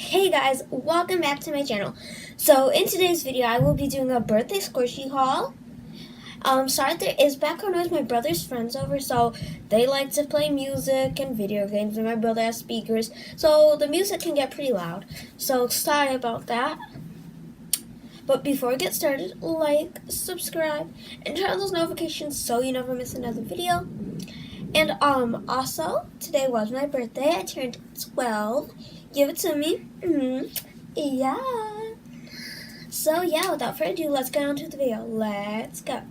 Hey guys, welcome back to my channel. So in today's video, I will be doing a birthday squishy haul. Sorry there is background noise. My brother's friends over, so they like to play music and video games, and my brother has speakers, so the music can get pretty loud. So sorry about that. But before we get started, like, subscribe, and turn on those notifications so you never miss another video. And also, today was my birthday. I turned 12. Give it to me. Yeah. So yeah, without further ado, let's get on to the video. Let's go.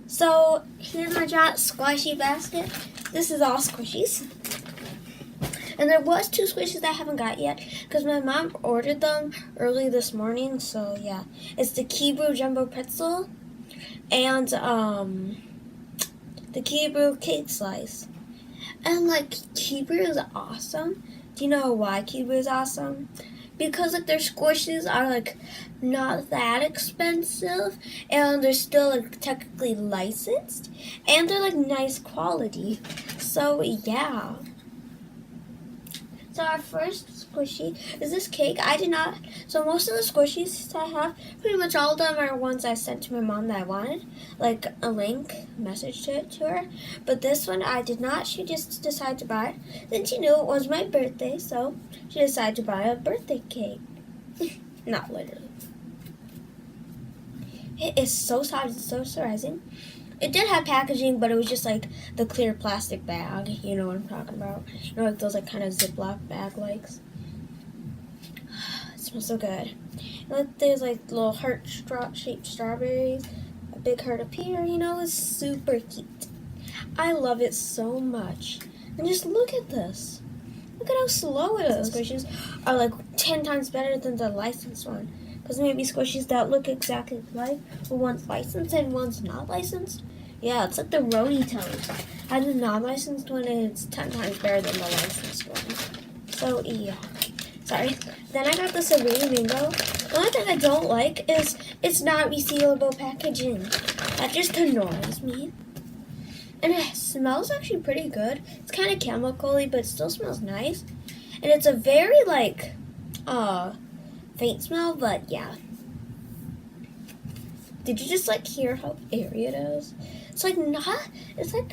So here's my giant squishy basket. This is all squishies. And there was 2 squishies I haven't got yet because my mom ordered them early this morning. So yeah, it's the Kibru Jumbo Pretzel and the Kibru Cake Slice. And like, Kibru is awesome. Do you know why Kibru is awesome? Because like their squishies are like not that expensive, and they're still like technically licensed, and they're like nice quality. So yeah. So our first squishy is this cake. So most of the squishies I have, pretty much all of them are ones I sent to my mom that I wanted, like a link, message to her. But this one I did not. She just decided to buy it. Then she knew it was my birthday, so she decided to buy a birthday cake. Not literally. It is so soft and so surprising. It did have packaging, but it was just like the clear plastic bag. You know what I'm talking about? You know, like those like kind of Ziploc bag likes. It smells so good. And there's like little heart-shaped strawberries, a big heart up here. You know, it's super cute. I love it so much. And just look at this. Look at how slow it is. Squishies are like 10 times better than the licensed one. Because maybe squishies that look exactly alike, but one's licensed and one's not licensed. Yeah, it's like the Roni tones. I had the non-licensed one, and it's 10 times better than the licensed one. So yeah. Sorry. Then I got the Sabrina Mango. The only thing I don't like is it's not resealable packaging. That just annoys me. And it smells actually pretty good. It's kind of chemical-y, but it still smells nice. And it's a very like faint smell, but yeah. Did you just like hear how airy it is? It's like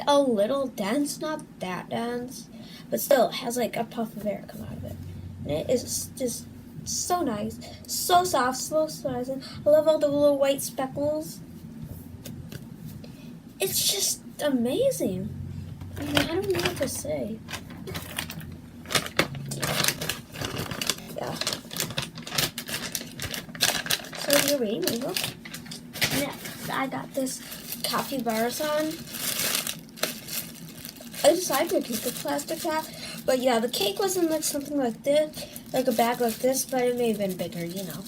a little dense, not that dense, but still it has like a puff of air come out of it. And it is just so nice, so soft, so surprising. I love all the little white speckles. It's just amazing. I mean, I don't know what to say. Yeah. So you're ready, Mango? Next, I got this capybara-san. I decided to keep the plastic wrap, but yeah, the cake wasn't like something like this, like a bag like this, but it may have been bigger, you know.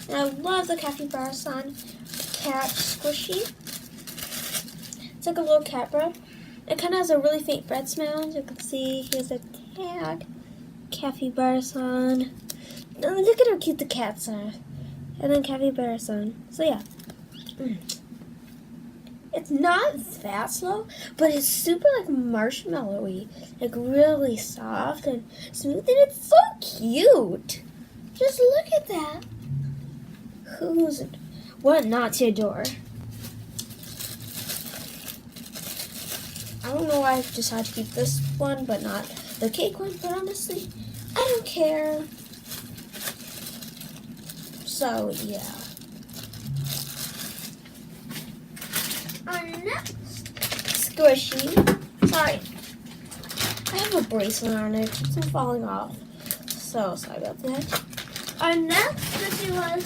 And I love the capybara-san cat squishy. It's like a little cat bread. It kind of has a really faint bread smell. As you can see, here's a tag. Capybara-san. Look at how cute the cats are. And then capybara-san. So yeah. It's not that slow, but it's super like marshmallowy. Like really soft and smooth, and it's so cute. Just look at that. What not to adore? I don't know why I decided to keep this one, but not the cake one, but honestly, I don't care. So, yeah. Our next squishy, sorry, I have a bracelet on it, it's falling off. So, sorry about that. Our next squishy was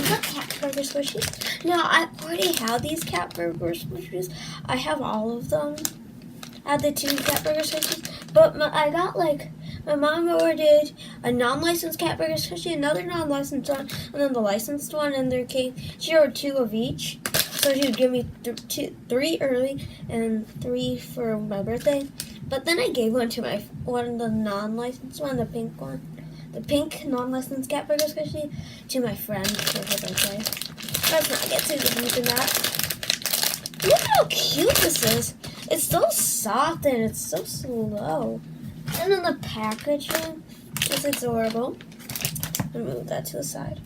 the cat burger squishies. Now, I already have these cat burger squishies. I have all of them. I have the 2 cat burger squishies. But I got like, my mom ordered a non-licensed cat burger squishy, another non-licensed one, and then the licensed one, and there came, she ordered 2 of each. So she would give me 3 early and 3 for my birthday. But then I gave one to one of the non-licensed one, the pink one. The pink non-licensed cat burger squishy to my friend for her birthday. Let's not get too deep in that. Look at how cute this is. It's so soft and it's so slow. And then the packaging It's adorable. I'll move that to the side.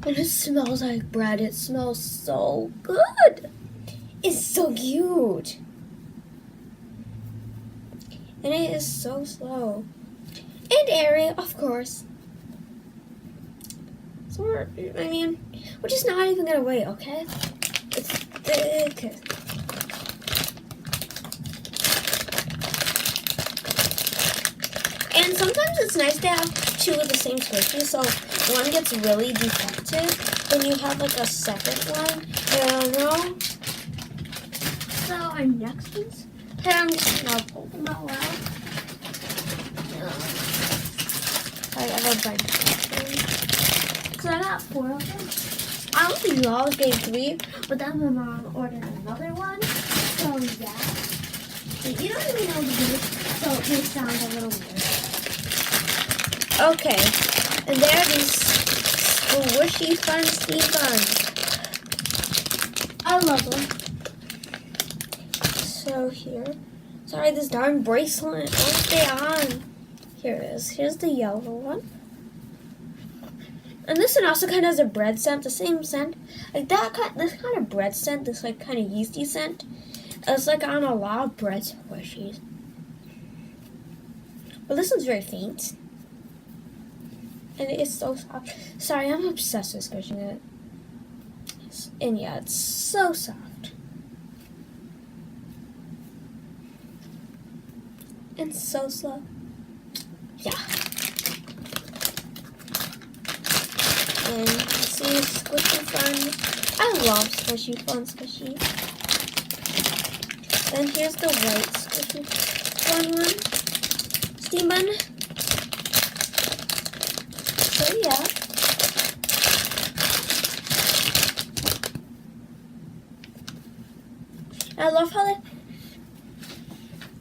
And it smells like bread. It smells so good. It's so cute. And it is so slow. And airy, of course. So we're just not even gonna wait, okay? It's thick. And sometimes it's nice to have two of the same squishy, so one gets really defective, then you have like a second one. You know? So our next ones. Okay, I'm just gonna pull them out loud. I have a bunch of them. So I got 4 of them. I don't think you always gave 3, but then my mom ordered another one. So yeah. You don't even know the group, so it may sound a little weird. Okay, and there are these squishy fun steam buns. I love them. So here, sorry, this darn bracelet won't stay on. Here it is. Here's the yellow one. And this one also kind of has a bread scent, the same scent. Like this kind of bread scent, this like kind of yeasty scent. It's like on a lot of bread squishies. But this one's very faint. And it is so soft. Sorry, I'm obsessed with squishing it. And yeah, it's so soft. And so slow. Yeah. And see, squishy fun. I love squishy fun squishy. Then here's the white squishy fun one. Steam bun. So yeah. I love how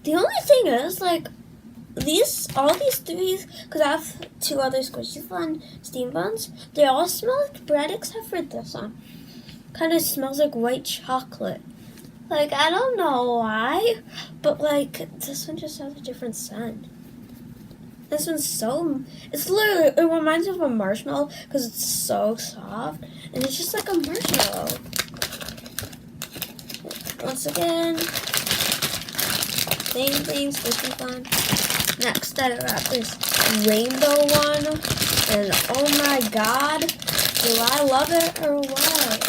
the only thing is, like, all these 3, because I have 2 other squishy fun steam buns, they all smell like bread except for this one. Kind of smells like white chocolate. Like, I don't know why, but like, this one just has a different scent. This one's it reminds me of a marshmallow because it's so soft, and it's just like a marshmallow. Once again, same thing, squishy fun. Next, I got this rainbow one, and oh my god, do I love it or what?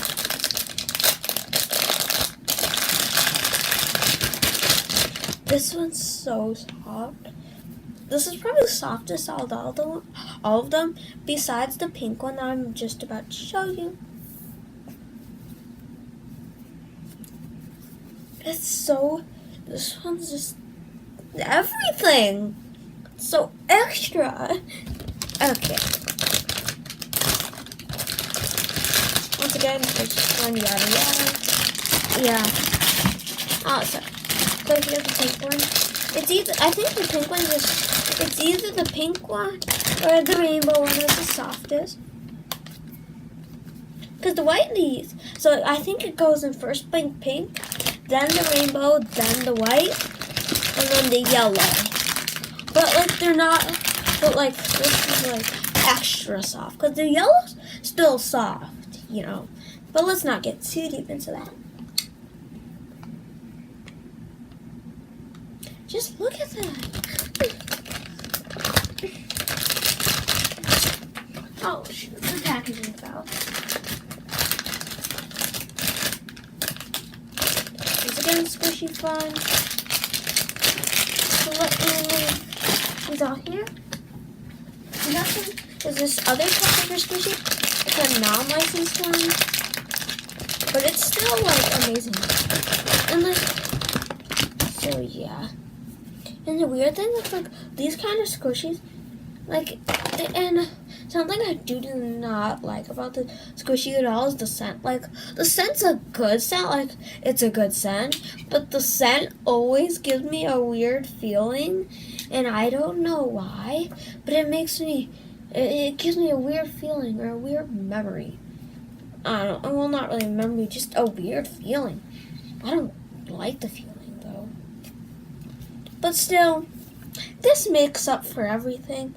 This one's so soft. This is probably the softest out of all of them, besides the pink one that I'm just about to show you. This one's just everything. So extra. Okay. Once again, it's just one yada yada. Yeah. Oh, sorry. So here's the pink one. I think the pink one it's either the pink one or the rainbow one is the softest. Because the white leaves, so I think it goes in first pink, then the rainbow, then the white, and then the yellow. But like they're not, but like this is like extra soft. Because the yellow's still soft, you know. But let's not get too deep into that. Just look at that. Oh, shoot, the packaging fell. Once again, squishy fun. So let me these out here. There's this other type of squishy. It's a non-licensed one. But it's still like amazing. And like, so yeah. And the weird thing is, like, these kind of squishies, like, and something I do not like about the squishy at all is the scent. Like, the scent's a good scent, like, it's a good scent, but the scent always gives me a weird feeling, and I don't know why, but it gives me a weird feeling or a weird memory. Well, not really a memory, just a weird feeling. I don't like the feeling. But still, This makes up for everything.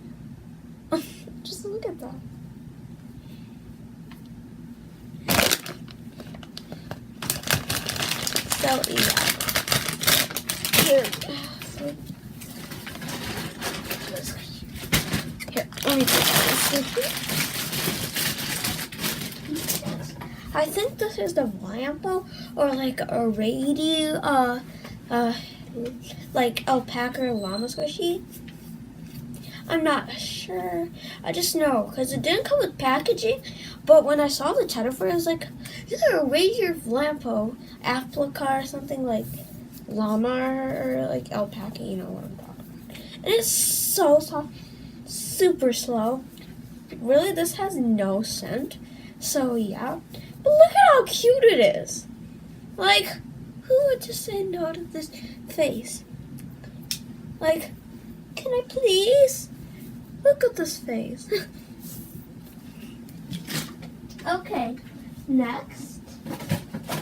Just look at that. So yeah. Here, let me put this. I think this is the Lambo or like a radio, like alpaca or llama squishy. I'm not sure. I just know because it didn't come with packaging. But when I saw the title for it, I was like, "Is it a reindeer Lambo, Aplica, or something like llama or like alpaca?" You know what I'm talking about. And it's so soft, super slow. Really, this has no scent. So yeah, but look at how cute it is. Like, who would just say no to this face? Like, can I please? Look at this face. Okay, next,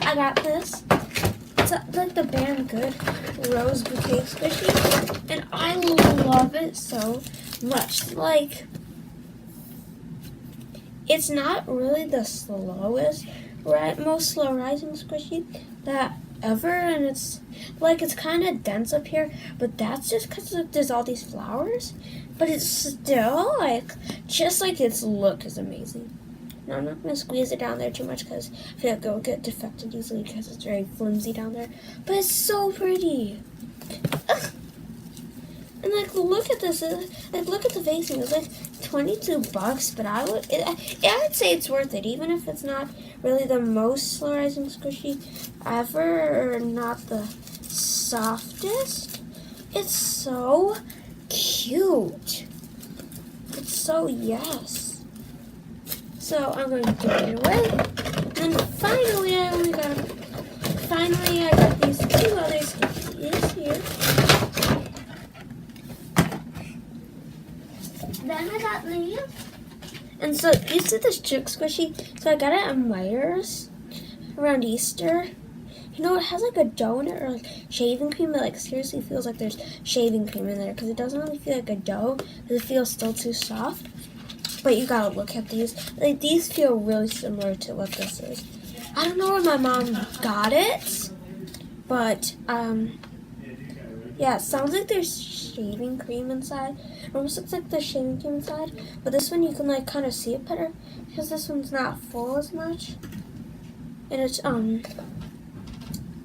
I got this. It's like the Band Good Rose Bouquet Squishy, and I love it so much. Like, it's not really the slowest, most slow rising squishy that ever, and it's like it's kind of dense up here, but that's just because there's all these flowers. But it's still like just like its look is amazing. Now I'm not gonna squeeze it down there too much because I feel like it'll get defected easily because it's very flimsy down there. But it's so pretty. Ugh. And like look at this, like look at the facing. It's like $22, but I would say it's worth it, even if it's not really the most slow rising squishy ever, or not the softest. It's so cute. It's so yes. So I'm going to put it away. And finally, I got these two other squishies here. Then I got these. And so you see this chick squishy? So I got it at Meijer's around Easter. You know, it has like a donut or like shaving cream. It like seriously feels like there's shaving cream in there because it doesn't really feel like a dough because it feels still too soft. But you gotta look at these. Like these feel really similar to what this is. I don't know where my mom got it, but yeah, it sounds like there's shaving cream inside. It almost looks like there's shaving cream inside, but this one you can like kind of see it better because this one's not full as much, and it's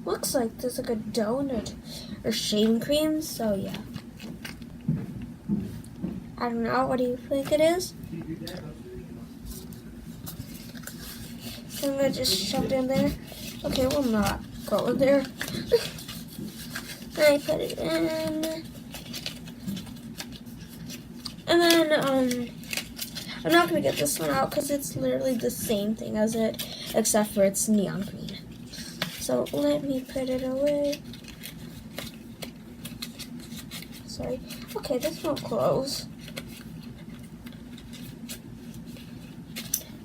looks like there's like a donut or shaving cream. So yeah, I don't know. What do you think it is? I'm gonna just shove it in there. Okay, it will not go in there. Then I put it in. And then, I'm not gonna get this one out because it's literally the same thing as it, except for it's neon green. So let me put it away. Sorry. Okay, this won't close.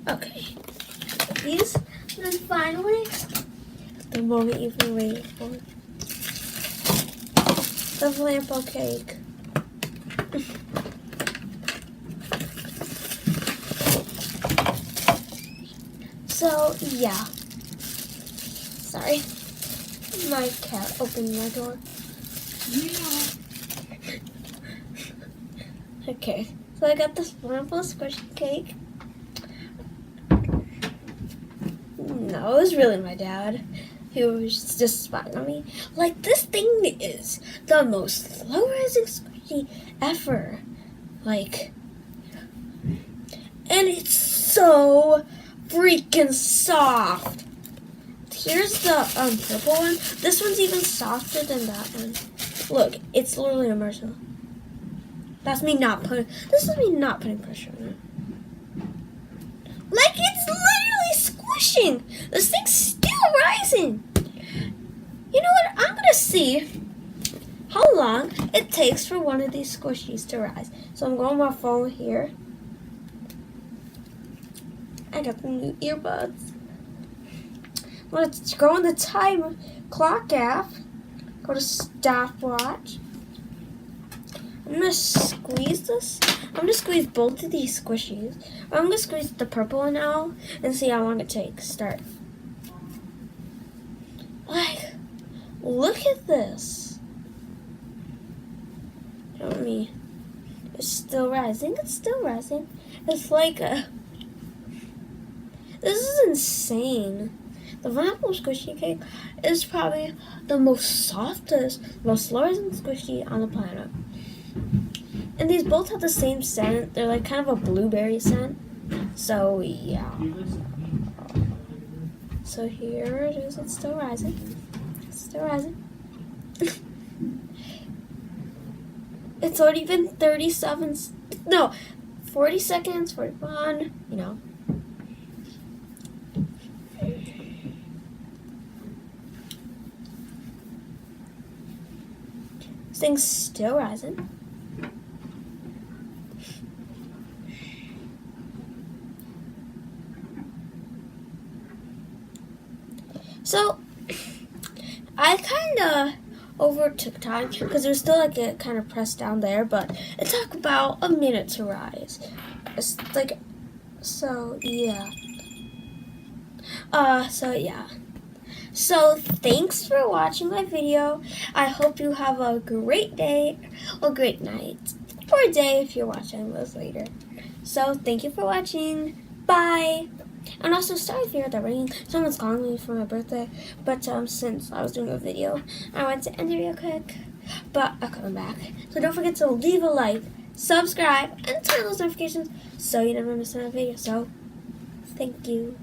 Okay. These, and then finally, the moment you've been waiting for. The Lambo cake. So, yeah. Sorry. My cat opened my door. Yeah. Okay. So I got this Lambo squishy cake. No, it was really my dad who was just spying on me. Like, this thing is the most slow rising squishy ever. Like, and it's so freaking soft. Here's the purple one. This one's even softer than that one. Look, it's literally a marshmallow. This is me not putting pressure on it. Like, it's literally squishing. This thing's still rising. You know what? I'm gonna see how long it takes for one of these squishies to rise. So I'm going on my phone here. I got the new earbuds. Let's go on the time clock app. Go to stopwatch. I'm gonna squeeze this. I'm gonna squeeze both of these squishies. Or I'm gonna squeeze the purple one out and see how long it takes. Start. Like, look at this. Show me. It's still rising. It's still rising. It's like a. This is insane. The pineapple squishy cake is probably the most softest, most fluorescent squishy on the planet. And these both have the same scent. They're like kind of a blueberry scent. So yeah. So here it is. It's still rising. It's still rising. It's already been 40 seconds, 41, you know. This thing's still rising. So, I kind of overtook time because there's still like it kind of pressed down there, but it took about a minute to rise. It's like, so yeah. So thanks for watching my video. I hope you have a great day or great night or a day if you're watching this later. So thank you for watching. Bye. And also, sorry if you heard the ringing. Someone's calling me for my birthday. But since I was doing a video, I went to end it real quick. But I'm coming back. So don't forget to leave a like, subscribe, and turn on those notifications so you never miss another video. So, thank you.